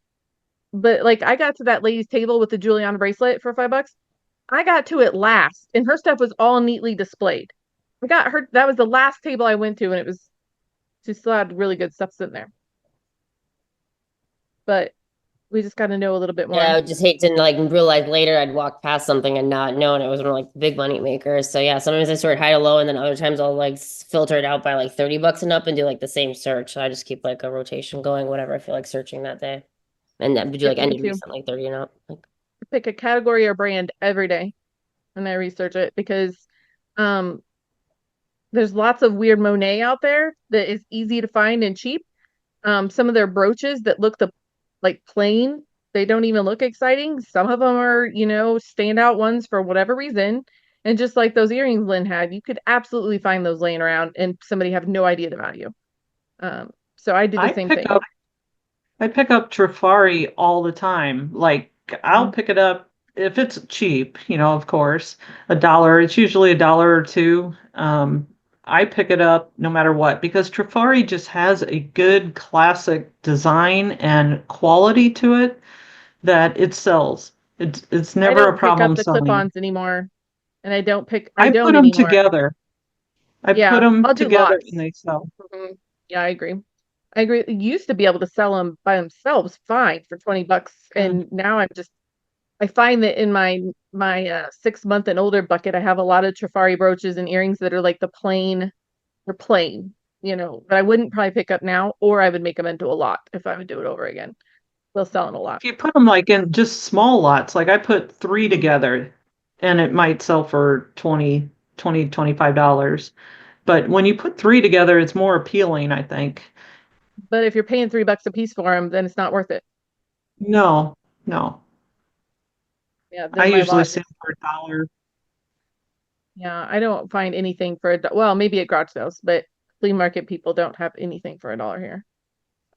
But like I got to that lady's table with the Juliana bracelet for $5. I got to it last, and her stuff was all neatly displayed. I got her. That was the last table I went to, and she still had really good stuff sitting there. But we just got to know a little bit more. Yeah, I would just hate to like realize later I'd walk past something and not know, and it was one of like the big money makers. So yeah, sometimes I sort of high to low, and then other times I'll like filter it out by like $30 and up and do like the same search. So I just keep like a rotation going, whatever I feel like searching that day, and then do like Me any too. recent like 30 and up. Like, Pick a category or brand every day, and I research it because um there's lots of weird Monet out there that is easy to find and cheap. Some of their brooches that look like plain, they don't even look exciting. Some of them are, standout ones for whatever reason. And just like those earrings Lynn had, you could absolutely find those laying around and somebody have no idea the value. So I do the same thing. I pick up Trifari all the time. Like I'll pick it up if it's cheap, of course, $1. It's usually $1 or $2. I pick it up no matter what because Trifari just has a good classic design and quality to it that it sells. It's I never a don't pick up problem the selling. clip-ons anymore, and I don't I put them anymore. together. I Yeah, put them I'll do together lots. and they sell. Mhm. Yeah, I agree. I agree. You used to be able to sell them by themselves fine for $20, and now I find that in my 6 month and older bucket, I have a lot of Trifari brooches and earrings that are like they're plain, that I wouldn't probably pick up now, or I would make them into a lot if I would do it over again. They'll sell in a lot. If you put them like in just small lots, like I put 3 together and it might sell for $25. But when you put 3 together, it's more appealing, I think. But if you're paying $3 a piece for them, then it's not worth it. No. Yeah, I then my usually lot. sell for $1. Yeah, I don't find anything for well, maybe at garage sales, but flea market people don't have anything for $1 here.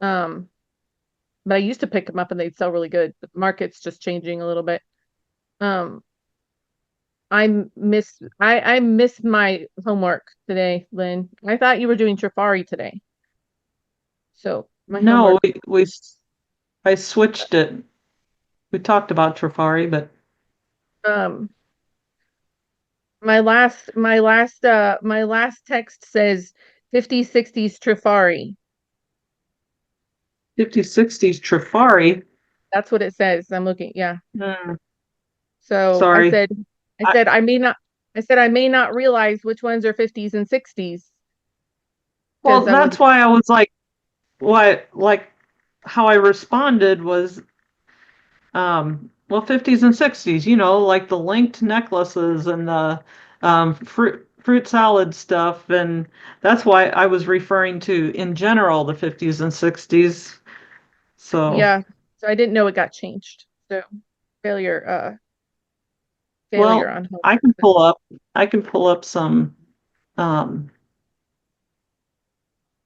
But I used to pick them up and they'd sell really good. The market's just changing a little bit. Um, I missed my homework today, Lynn. I thought you were doing Trifari today. So My No, homework. I switched it. We talked about Trifari, but Um, my last text says 50s, 60s Trifari. 50s, 60s Trifari. That's what it says. I'm looking, yeah. Hmm, So I sorry. said, I I- said I may not, I said I may not realize which ones are 50s and 60s. Well, I wanted that's why I was like how I responded was well, 50s and 60s, like the linked necklaces and the fruit salad stuff, and that's why I was referring to in general the 50s and 60s. So, yeah. So I didn't know it got changed. So failure, failure well, on homework. I can pull up some um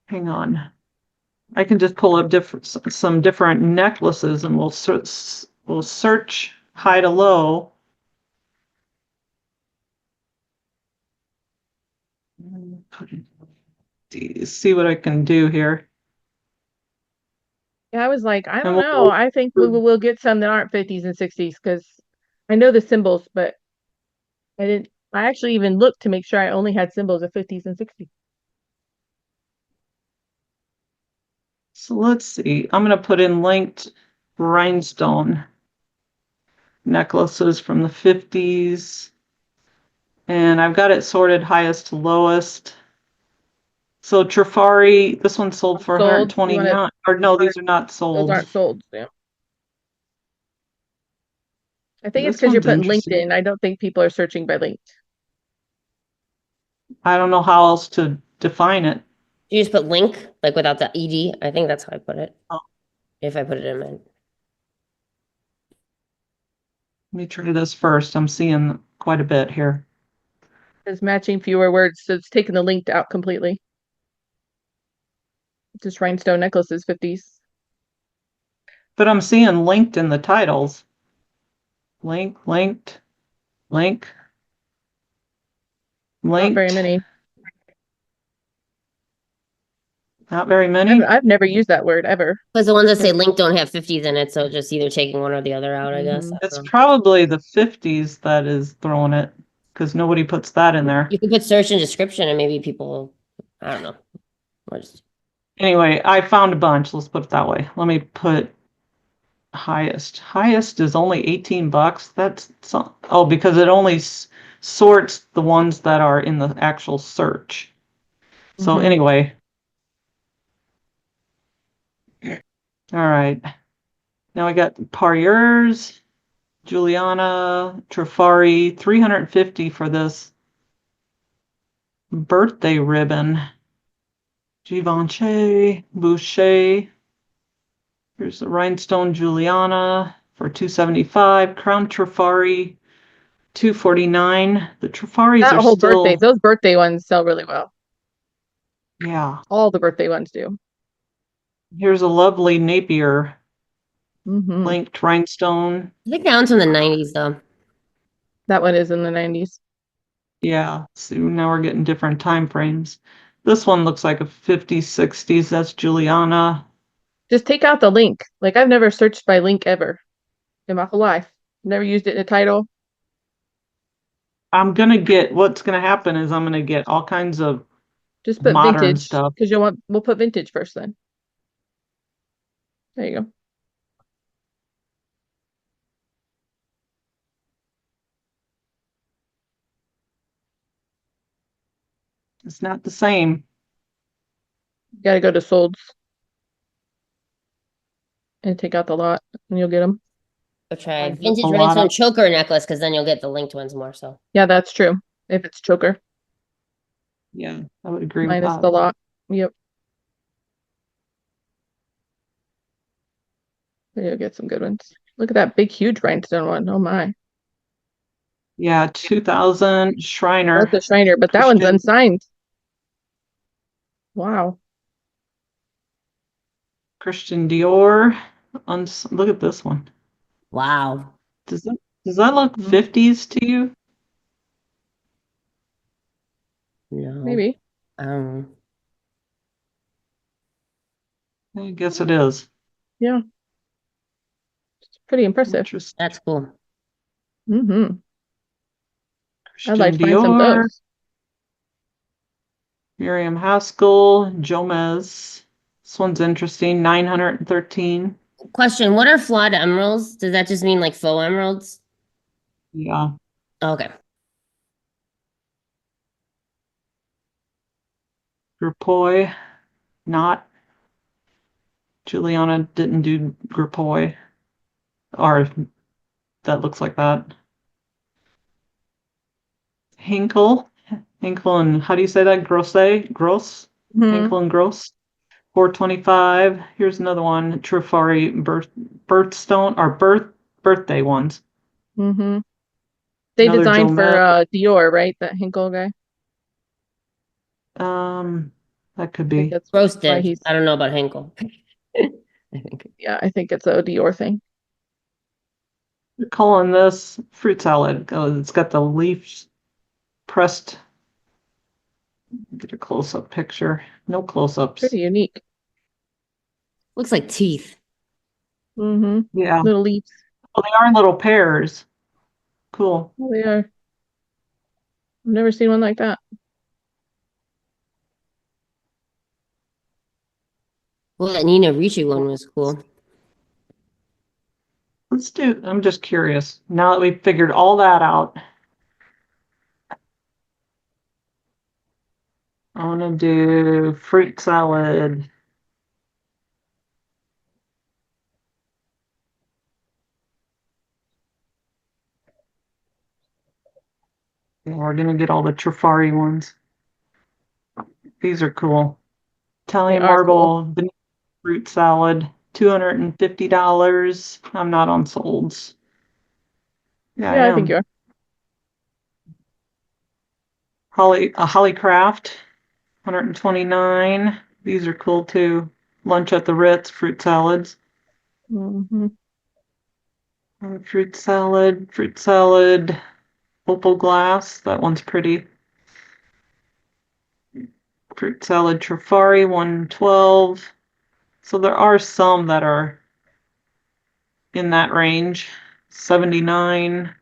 hang on. I can just pull up some different necklaces and we'll search high to low. See what I can do here. Yeah, I was like, I And don't know. I think we'll get some that aren't 50s and 60s because I know the symbols, but I actually even looked to make sure I only had symbols of 50s and 60s. So let's see. I'm going to put in linked rhinestone necklaces from the 50s. And I've got it sorted highest to lowest. So Trifari, this one sold for Sold. You want 129. Or no, these are not those sold. aren't sold. Yeah. I think it's This because you're one's putting interesting. LinkedIn. I don't think people are searching by linked. I don't know how else to define it. You just put link, like without the ed. I think that's how I put it. Oh. If I put it in my. Let me try this first. I'm seeing quite a bit here. It's matching fewer words, so it's taking the linked out completely. Just rhinestone necklaces, 50s. But I'm seeing linked in the titles. Link, linked, link, Not very linked. many. Not very many. I've never used that word ever. Because the ones that say link don't have 50s in it, so just either taking one or the other out, I guess. Mhm. I don't It's know. probably the 50s that is throwing it because nobody puts that in there. You can put search and description and maybe people, I don't know. Or just, Anyway, I found a bunch. Let's put it that way. Let me put highest. Highest is only 18 bucks. Because it only sorts the ones that are in the actual search. So Mhm. anyway. All right. Now we got Parures, Juliana, Trifari, 350 for this birthday ribbon. Givenchy, Boucher. Here's the rhinestone Juliana for 275. Crown Trifari, 249. The Trifaris That are whole birthday, still, those birthday ones sell really well. yeah. All the birthday ones do. Here's a lovely Napier Hmm. linked rhinestone. I think that one's from the 90s though. That one is in the 90s. Yeah, so now we're getting different time frames. This one looks like a 50s, 60s. That's Juliana. Just take out the link. Like I've never searched by link ever in my whole life. Never used it in a title. What's gonna happen is I'm gonna get all kinds of Just put modern vintage stuff. because we'll put vintage first then. There you go. It's not the same. You gotta go to solds and take out the lot and you'll get them. Go try I've vintage a lot rhinestone of- choker necklace because then you'll get the linked ones more. So Yeah, that's true. If it's choker Yeah, I would agree with minus that. the lot. Yep. You'll get some good ones. Look at that big, huge rhinestone one. Oh my. Yeah, 2000 Shriner. That's a Shiner, but that one's Christian. unsigned. Wow. Christian Dior. Look at this one. wow. Does that look Mhm. 50s to you? No. Maybe. Um I guess it is. Yeah. It's pretty impressive. Interesting. That's cool. Mm-hmm. I'd Christian like to find some of Dior, those. Miriam Haskell, Jomez. This one's interesting. 913. Question: what are flawed emeralds? Does that just mean like faux emeralds? Yeah. Okay. Grupoy, not. Juliana didn't do Grupoy. Or that looks like that. Hinkle. Hinkle and how do you say that? Gross? Gross? Mhm. Hinkle and Gross. 425. Here's another one. Trifari birthstone or birthday ones. Mm-hmm. They Another designed for Jomez. Dior, right? That Hinkle guy. That could I think be. that's why Roasted. he's. I don't know about Henkel. I think. Yeah, I think it's a Dior thing. We're calling this fruit salad. It's got the leaves pressed. Get a close-up picture. No close-ups. Pretty unique. Looks like teeth. Mm-hmm. Yeah. Little leaves. Oh, they are little pears. Cool. Oh, they are. I've never seen one like that. Well, that Nina Ricci one was cool. Let's do. I'm just curious. Now that we've figured all that out, I want to do fruit salad. And we're gonna get all the Trifari ones. These are cool. Italian are marble vanilla fruit salad, $250. I'm not on solds. Yeah, I Yeah, I think am. you are. Holly Craft, 129. These are cool too. Lunch at the Ritz fruit salads. Mm-hmm. Fruit salad, opal glass. That one's pretty. Fruit salad Trifari, 112. So there are some that are in that range. 79,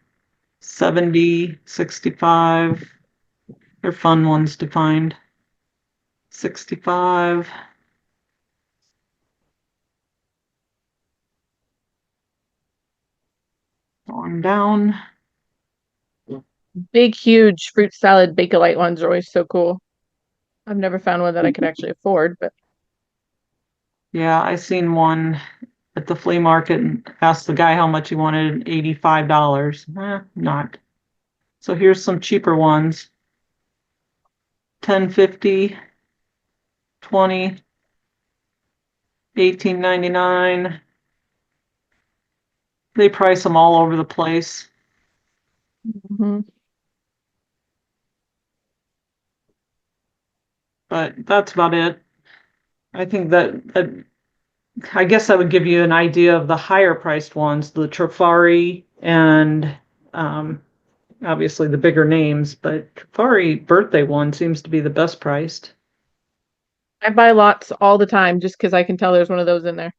70, 65. They're fun ones to find. 65. On down. Big, huge fruit salad Bakelite ones are always so cool. I've never found one that I could actually afford, but Yeah, I seen one at the flea market and asked the guy how much he wanted, $85. Not. So here's some cheaper ones. 10.50, 20, 18.99. They price them all over the place. mm-hmm. But that's about it. I think that I guess that would give you an idea of the higher priced ones, the Trifari and obviously the bigger names, but Trifari birthday one seems to be the best priced. I buy lots all the time just because I can tell there's one of those in there.